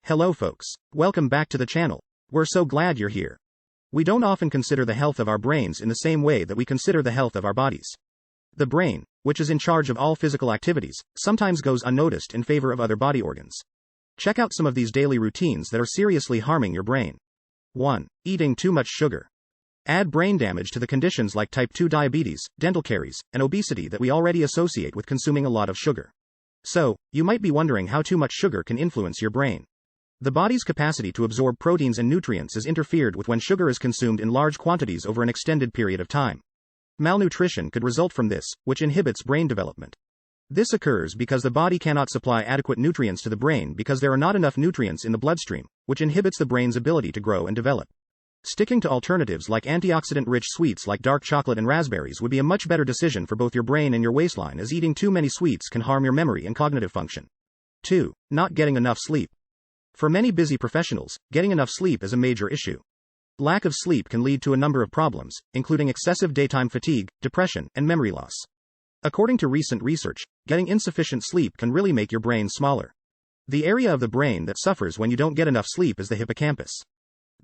Hello folks, welcome back to the channel. We're so glad you're here. We don't often consider the health of our brains in the same way that we consider the health of our bodies. The brain, which is in charge of all physical activities, sometimes goes unnoticed in favor of other body organs. Check out some of these daily routines that are seriously harming your brain. 1. Eating too much sugar. Add brain damage to the conditions like type 2 diabetes, dental caries, and obesity that we already associate with consuming a lot of sugar. So, you might be wondering how too much sugar can influence your brain. The body's capacity to absorb proteins and nutrients is interfered with when sugar is consumed in large quantities over an extended period of time. Malnutrition could result from this, which inhibits brain development. This occurs because the body cannot supply adequate nutrients to the brain because there are not enough nutrients in the bloodstream, which inhibits the brain's ability to grow and develop. Sticking to alternatives like antioxidant-rich sweets like dark chocolate and raspberries would be a much better decision for both your brain and your waistline, as eating too many sweets can harm your memory and cognitive function. 2. Not getting enough sleep. For many busy professionals, getting enough sleep is a major issue. Lack of sleep can lead to a number of problems, including excessive daytime fatigue, depression, and memory loss. According to recent research, getting insufficient sleep can really make your brain smaller. The area of the brain that suffers when you don't get enough sleep is the hippocampus.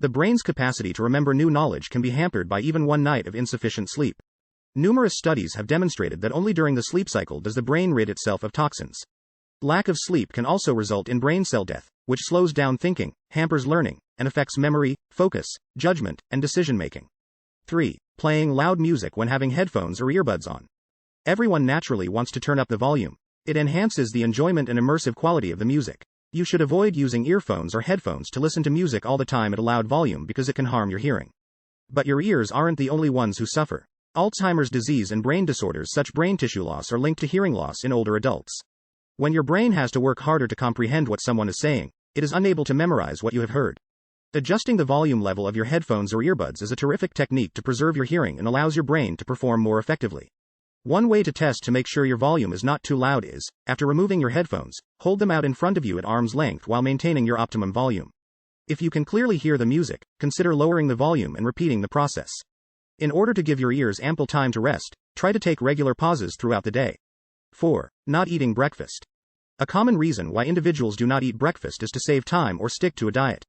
The brain's capacity to remember new knowledge can be hampered by even one night of insufficient sleep. Numerous studies have demonstrated that only during the sleep cycle does the brain rid itself of toxins. Lack of sleep can also result in brain cell death, which slows down thinking, hampers learning, and affects memory, focus, judgment, and decision-making. 3. Playing loud music when having headphones or earbuds on. Everyone naturally wants to turn up the volume. It enhances the enjoyment and immersive quality of the music. You should avoid using earphones or headphones to listen to music all the time at a loud volume because it can harm your hearing. But your ears aren't the only ones who suffer. Alzheimer's disease and brain disorders such as brain tissue loss are linked to hearing loss in older adults. When your brain has to work harder to comprehend what someone is saying, it is unable to memorize what you have heard. Adjusting the volume level of your headphones or earbuds is a terrific technique to preserve your hearing and allows your brain to perform more effectively. One way to test to make sure your volume is not too loud is, after removing your headphones, hold them out in front of you at arm's length while maintaining your optimum volume. If you can clearly hear the music, consider lowering the volume and repeating the process. In order to give your ears ample time to rest, try to take regular pauses throughout the day. 4. Not eating breakfast. A common reason why individuals do not eat breakfast is to save time or stick to a diet.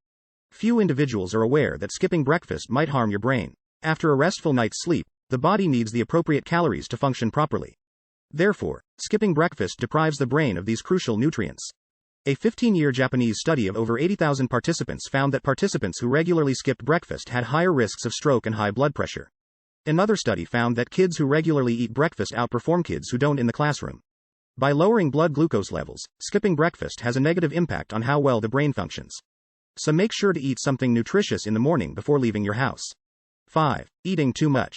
Few individuals are aware that skipping breakfast might harm your brain. After a restful night's sleep, the body needs the appropriate calories to function properly. Therefore, skipping breakfast deprives the brain of these crucial nutrients. A 15-year Japanese study of over 80,000 participants found that participants who regularly skipped breakfast had higher risks of stroke and high blood pressure. Another study found that kids who regularly eat breakfast outperform kids who don't in the classroom. By lowering blood glucose levels, skipping breakfast has a negative impact on how well the brain functions. So make sure to eat something nutritious in the morning before leaving your house. 5. Eating too much.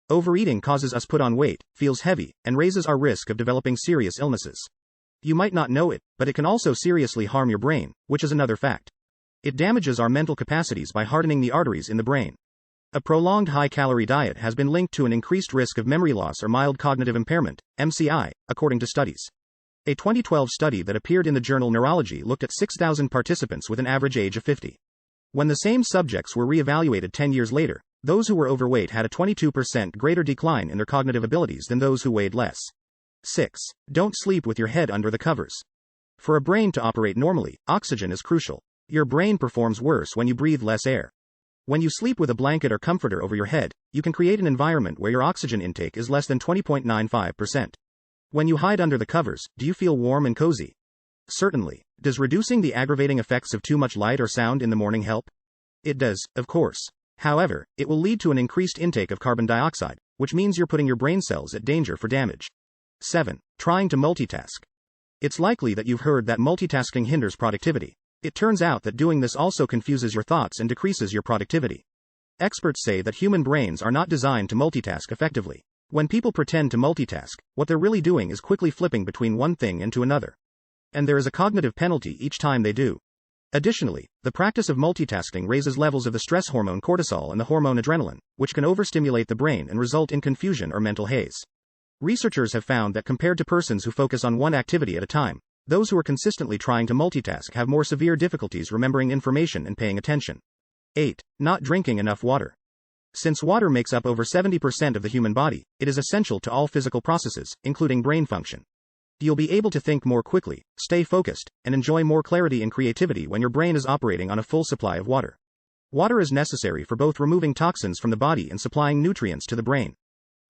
Overeating causes us put on weight, feels heavy, and raises our risk of developing serious illnesses. You might not know it, but it can also seriously harm your brain, which is another fact. It damages our mental capacities by hardening the arteries in the brain. A prolonged high-calorie diet has been linked to an increased risk of memory loss or mild cognitive impairment, MCI, according to studies. A 2012 study that appeared in the journal Neurology looked at 6,000 participants with an average age of 50. When the same subjects were re-evaluated 10 years later, those who were overweight had a 22% greater decline in their cognitive abilities than those who weighed less. 6. Don't sleep with your head under the covers. For a brain to operate normally, oxygen is crucial. Your brain performs worse when you breathe less air. When you sleep with a blanket or comforter over your head, you can create an environment where your oxygen intake is less than 20.95%. When you hide under the covers, do you feel warm and cozy? Certainly. Does reducing the aggravating effects of too much light or sound in the morning help? It does, of course. However, it will lead to an increased intake of carbon dioxide, which means you're putting your brain cells at danger for damage. 7. Trying to multitask. It's likely that you've heard that multitasking hinders productivity. It turns out that doing this also confuses your thoughts and decreases your productivity. Experts say that human brains are not designed to multitask effectively. When people pretend to multitask, what they're really doing is quickly flipping between one thing and to another. And there is a cognitive penalty each time they do. Additionally, the practice of multitasking raises levels of the stress hormone cortisol and the hormone adrenaline, which can overstimulate the brain and result in confusion or mental haze. Researchers have found that compared to persons who focus on one activity at a time, those who are consistently trying to multitask have more severe difficulties remembering information and paying attention. 8. Not drinking enough water. Since water makes up over 70% of the human body, it is essential to all physical processes, including brain function. You'll be able to think more quickly, stay focused, and enjoy more clarity and creativity when your brain is operating on a full supply of water. Water is necessary for both removing toxins from the body and supplying nutrients to the brain.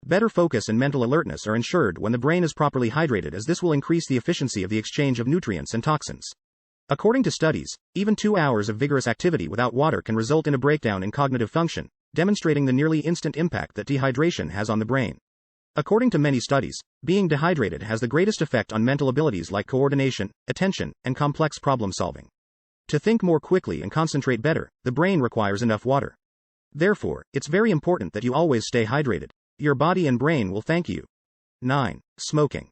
Better focus and mental alertness are ensured when the brain is properly hydrated, as this will increase the efficiency of the exchange of nutrients and toxins. According to studies, even 2 hours of vigorous activity without water can result in a breakdown in cognitive function, demonstrating the nearly instant impact that dehydration has on the brain. According to many studies, being dehydrated has the greatest effect on mental abilities like coordination, attention, and complex problem solving. To think more quickly and concentrate better, the brain requires enough water. Therefore, it's very important that you always stay hydrated. Your body and brain will thank you. 9. Smoking.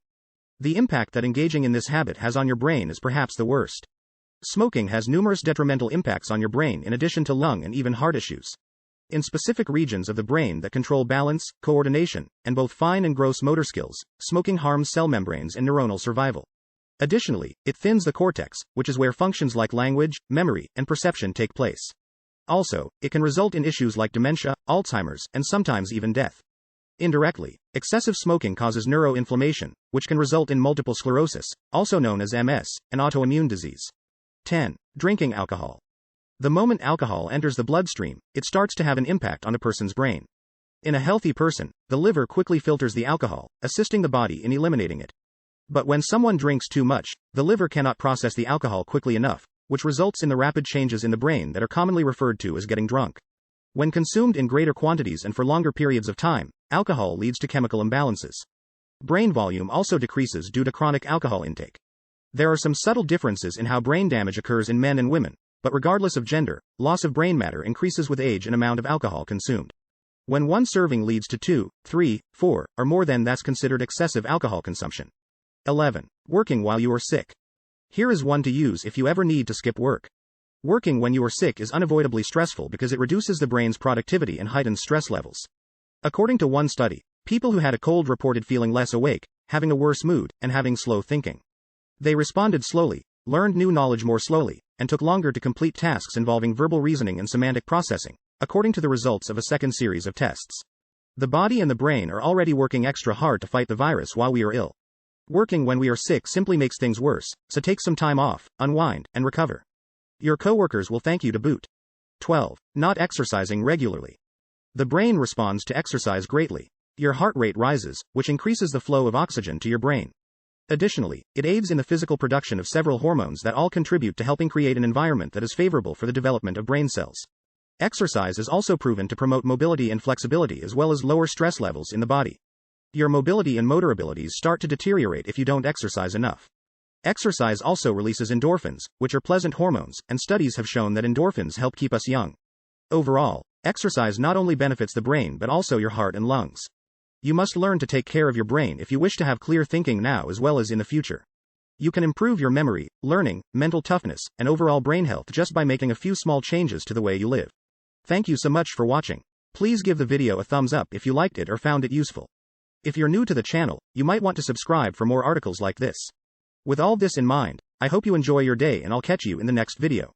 The impact that engaging in this habit has on your brain is perhaps the worst. Smoking has numerous detrimental impacts on your brain in addition to lung and even heart issues. In specific regions of the brain that control balance, coordination, and both fine and gross motor skills, smoking harms cell membranes and neuronal survival. Additionally, it thins the cortex, which is where functions like language, memory, and perception take place. Also, it can result in issues like dementia, Alzheimer's, and sometimes even death. Indirectly, excessive smoking causes neuroinflammation, which can result in multiple sclerosis, also known as MS, an autoimmune disease. 10. Drinking alcohol. The moment alcohol enters the bloodstream, it starts to have an impact on a person's brain. In a healthy person, the liver quickly filters the alcohol, assisting the body in eliminating it. But when someone drinks too much, the liver cannot process the alcohol quickly enough, which results in the rapid changes in the brain that are commonly referred to as getting drunk. When consumed in greater quantities and for longer periods of time, alcohol leads to chemical imbalances. Brain volume also decreases due to chronic alcohol intake. There are some subtle differences in how brain damage occurs in men and women, but regardless of gender, loss of brain matter increases with age and amount of alcohol consumed. When one serving leads to 2, 3, 4, or more, then that's considered excessive alcohol consumption. 11. Working while you are sick. Here is one to use if you ever need to skip work. Working when you are sick is unavoidably stressful because it reduces the brain's productivity and heightens stress levels. According to one study, people who had a cold reported feeling less awake, having a worse mood, and having slow thinking. They responded slowly, learned new knowledge more slowly, and took longer to complete tasks involving verbal reasoning and semantic processing, according to the results of a second series of tests. The body and the brain are already working extra hard to fight the virus while we are ill. Working when we are sick simply makes things worse, so take some time off, unwind, and recover. Your coworkers will thank you to boot. 12. Not exercising regularly. The brain responds to exercise greatly. Your heart rate rises, which increases the flow of oxygen to your brain. Additionally, it aids in the physical production of several hormones that all contribute to helping create an environment that is favorable for the development of brain cells. Exercise is also proven to promote mobility and flexibility as well as lower stress levels in the body. Your mobility and motor abilities start to deteriorate if you don't exercise enough. Exercise also releases endorphins, which are pleasant hormones, and studies have shown that endorphins help keep us young. Overall, exercise not only benefits the brain but also your heart and lungs. You must learn to take care of your brain if you wish to have clear thinking now as well as in the future. You can improve your memory, learning, mental toughness, and overall brain health just by making a few small changes to the way you live. Thank you so much for watching. Please give the video a thumbs up if you liked it or found it useful. If you're new to the channel, you might want to subscribe for more articles like this. With all this in mind, I hope you enjoy your day and I'll catch you in the next video.